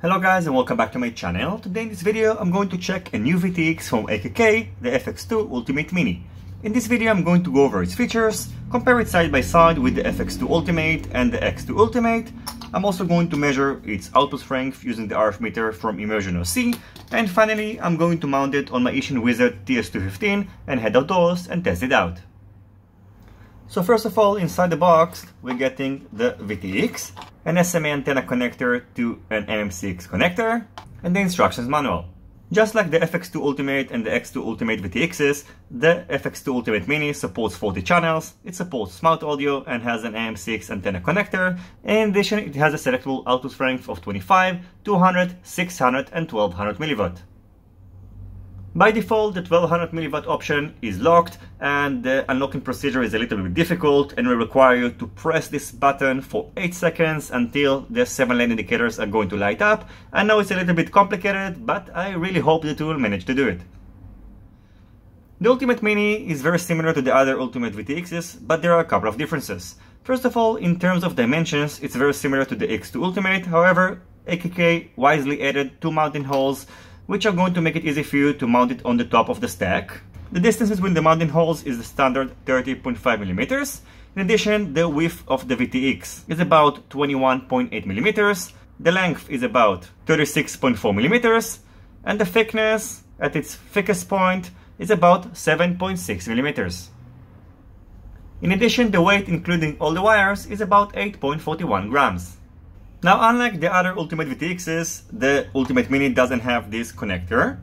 Hello guys and welcome back to my channel. Today in this video I'm going to check a new VTX from AKK, the FX2-ultimate-mini. In this video I'm going to go over its features, compare it side by side with the FX2 Ultimate and the X2 Ultimate. I'm also going to measure its output strength using the RF meter from Immersion OC. And finally I'm going to mount it on my Ishin Wizard TS215 and head outdoors and test it out. So first of all, inside the box we're getting the VTX, an SMA antenna connector to an M6 connector, and the instructions manual. Just like the FX2 Ultimate and the X2 Ultimate VTXs, the FX2 Ultimate Mini supports 40 channels, it supports smart audio and has an AM6 antenna connector. In addition, it has a selectable output strength of 25, 200, 600 and 1200 mV. By default, the 1200 mV option is locked and the unlocking procedure is a little bit difficult and will require you to press this button for 8 seconds until the 7 lane indicators are going to light up. I know it's a little bit complicated, but I really hope that you will manage to do it. The Ultimate Mini is very similar to the other Ultimate VTXs, but there are a couple of differences. First of all, in terms of dimensions, it's very similar to the X2 Ultimate. However, AKK wisely added 2 mounting holes which are going to make it easy for you to mount it on the top of the stack. The distance between the mounting holes is the standard 30.5 mm. In addition, the width of the VTX is about 21.8 mm, the length is about 36.4 mm, and the thickness at its thickest point is about 7.6 mm. In addition, the weight including all the wires is about 8.41 grams. Now, unlike the other Ultimate VTXs, the Ultimate Mini doesn't have this connector,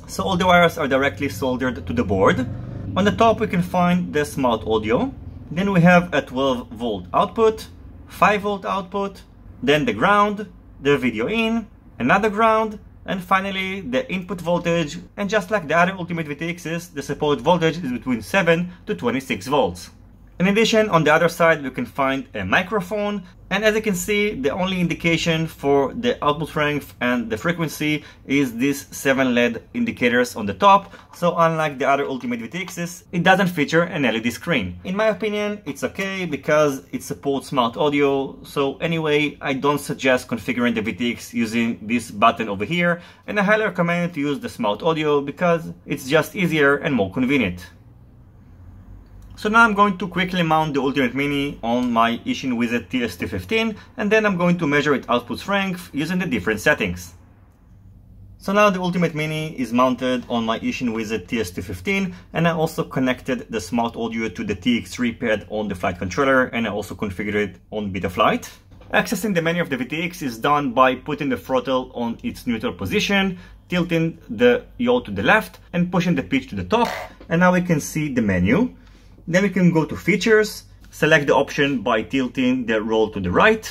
so all the wires are directly soldered to the board. On the top we can find the smart audio, then we have a 12 volt output, 5 volt output, then the ground, the video in, another ground, and finally the input voltage. And just like the other Ultimate VTXs, the support voltage is between 7 to 26 volts. In addition, on the other side we can find a microphone, and as you can see, the only indication for the output strength and the frequency is these 7 LED indicators on the top. So unlike the other Ultimate VTXs, it doesn't feature an LED screen. In my opinion, it's okay because it supports smart audio. So anyway, I don't suggest configuring the VTX using this button over here, and I highly recommend to use the smart audio because it's just easier and more convenient. So now I'm going to quickly mount the Ultimate Mini on my Ishin Wizard TS215, and then I'm going to measure its output strength using the different settings. So now the Ultimate Mini is mounted on my Ishin Wizard TS215, and I also connected the smart audio to the TX3 pad on the flight controller, and I also configured it on Betaflight. Accessing the menu of the VTX is done by putting the throttle on its neutral position, tilting the yaw to the left, and pushing the pitch to the top, and now we can see the menu. Then we can go to features, select the option by tilting the roll to the right.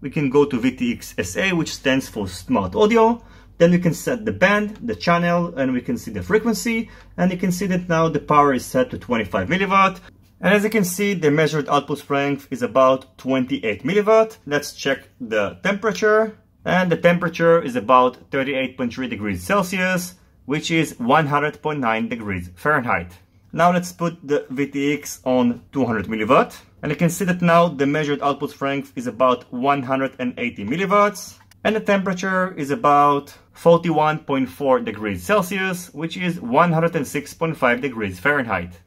We can go to VTX SA, which stands for Smart Audio. Then we can set the band, the channel, and we can see the frequency. And you can see that now the power is set to 25 milliwatt. And as you can see, the measured output strength is about 28 milliwatt. Let's check the temperature. And the temperature is about 38.3 degrees Celsius, which is 100.9 degrees Fahrenheit. Now let's put the VTX on 200 milliwatt, and you can see that now the measured output strength is about 180 milliwatts, and the temperature is about 41.4 degrees Celsius, which is 106.5 degrees Fahrenheit.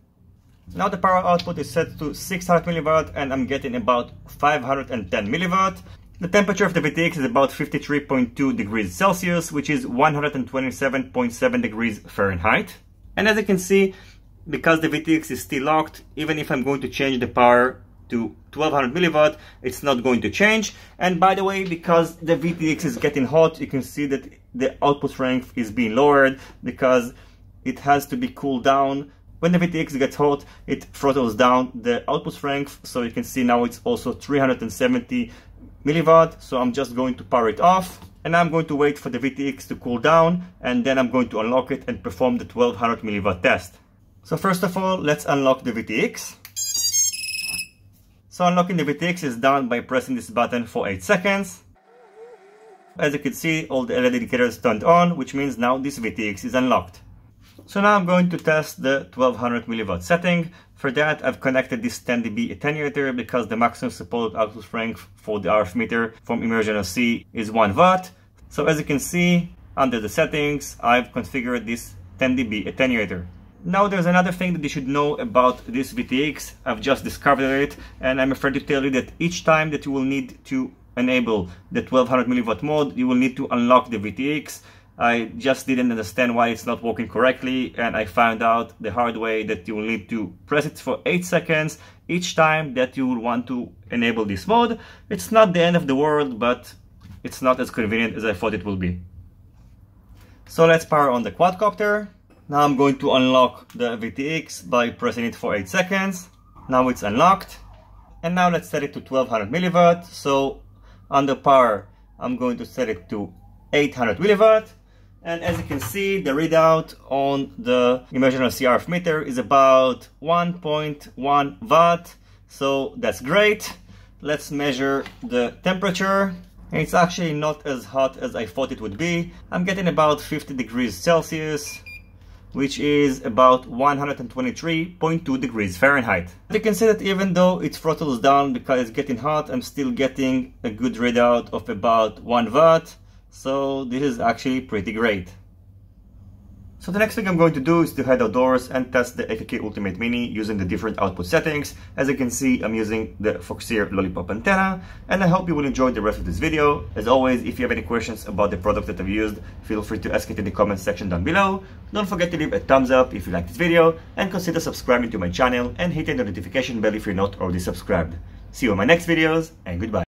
Now the power output is set to 600 milliwatt, and I'm getting about 510 milliwatt. The temperature of the VTX is about 53.2 degrees Celsius, which is 127.7 degrees Fahrenheit. And as you can see, because the VTX is still locked, even if I'm going to change the power to 1200 milliwatt, it's not going to change. And by the way, because the VTX is getting hot, you can see that the output strength is being lowered because it has to be cooled down. When the VTX gets hot, it throttles down the output strength. So you can see now it's also 370 milliwatt. So I'm just going to power it off. And I'm going to wait for the VTX to cool down, and then I'm going to unlock it and perform the 1200 milliwatt test. So first of all, let's unlock the VTX. So unlocking the VTX is done by pressing this button for 8 seconds. As you can see, all the LED indicators turned on, which means now this VTX is unlocked. So now I'm going to test the 1200 milliwatt setting. For that, I've connected this 10 dB attenuator because the maximum supported output strength for the RF meter from Immersion OC is 1 watt. So as you can see, under the settings, I've configured this 10 dB attenuator. Now there's another thing that you should know about this VTX. I've just discovered it, and I'm afraid to tell you that each time that you will need to enable the 1200 milliwatt mode, you will need to unlock the VTX. I just didn't understand why it's not working correctly, and I found out the hard way that you will need to press it for 8 seconds each time that you will want to enable this mode. It's not the end of the world, but it's not as convenient as I thought it would be. So let's power on the quadcopter. Now I'm going to unlock the VTX by pressing it for 8 seconds. Now it's unlocked. And now let's set it to 1200 milliwatt. So under power, I'm going to set it to 800 milliwatt. And as you can see, the readout on the imaginary CRF meter is about 1.1 watt. So that's great. Let's measure the temperature. And it's actually not as hot as I thought it would be. I'm getting about 50 degrees Celsius, which is about 123.2 degrees Fahrenheit. You can see that even though it throttles down because it's getting hot, I'm still getting a good readout of about 1 watt. So this is actually pretty great. So the next thing I'm going to do is to head outdoors and test the AKK Ultimate-mini using the different output settings. As you can see, I'm using the Foxeer Lollipop antenna, and I hope you will enjoy the rest of this video. As always, if you have any questions about the product that I've used, feel free to ask it in the comments section down below. Don't forget to leave a thumbs up if you like this video, and consider subscribing to my channel and hitting the notification bell if you're not already subscribed. See you in my next videos, and goodbye.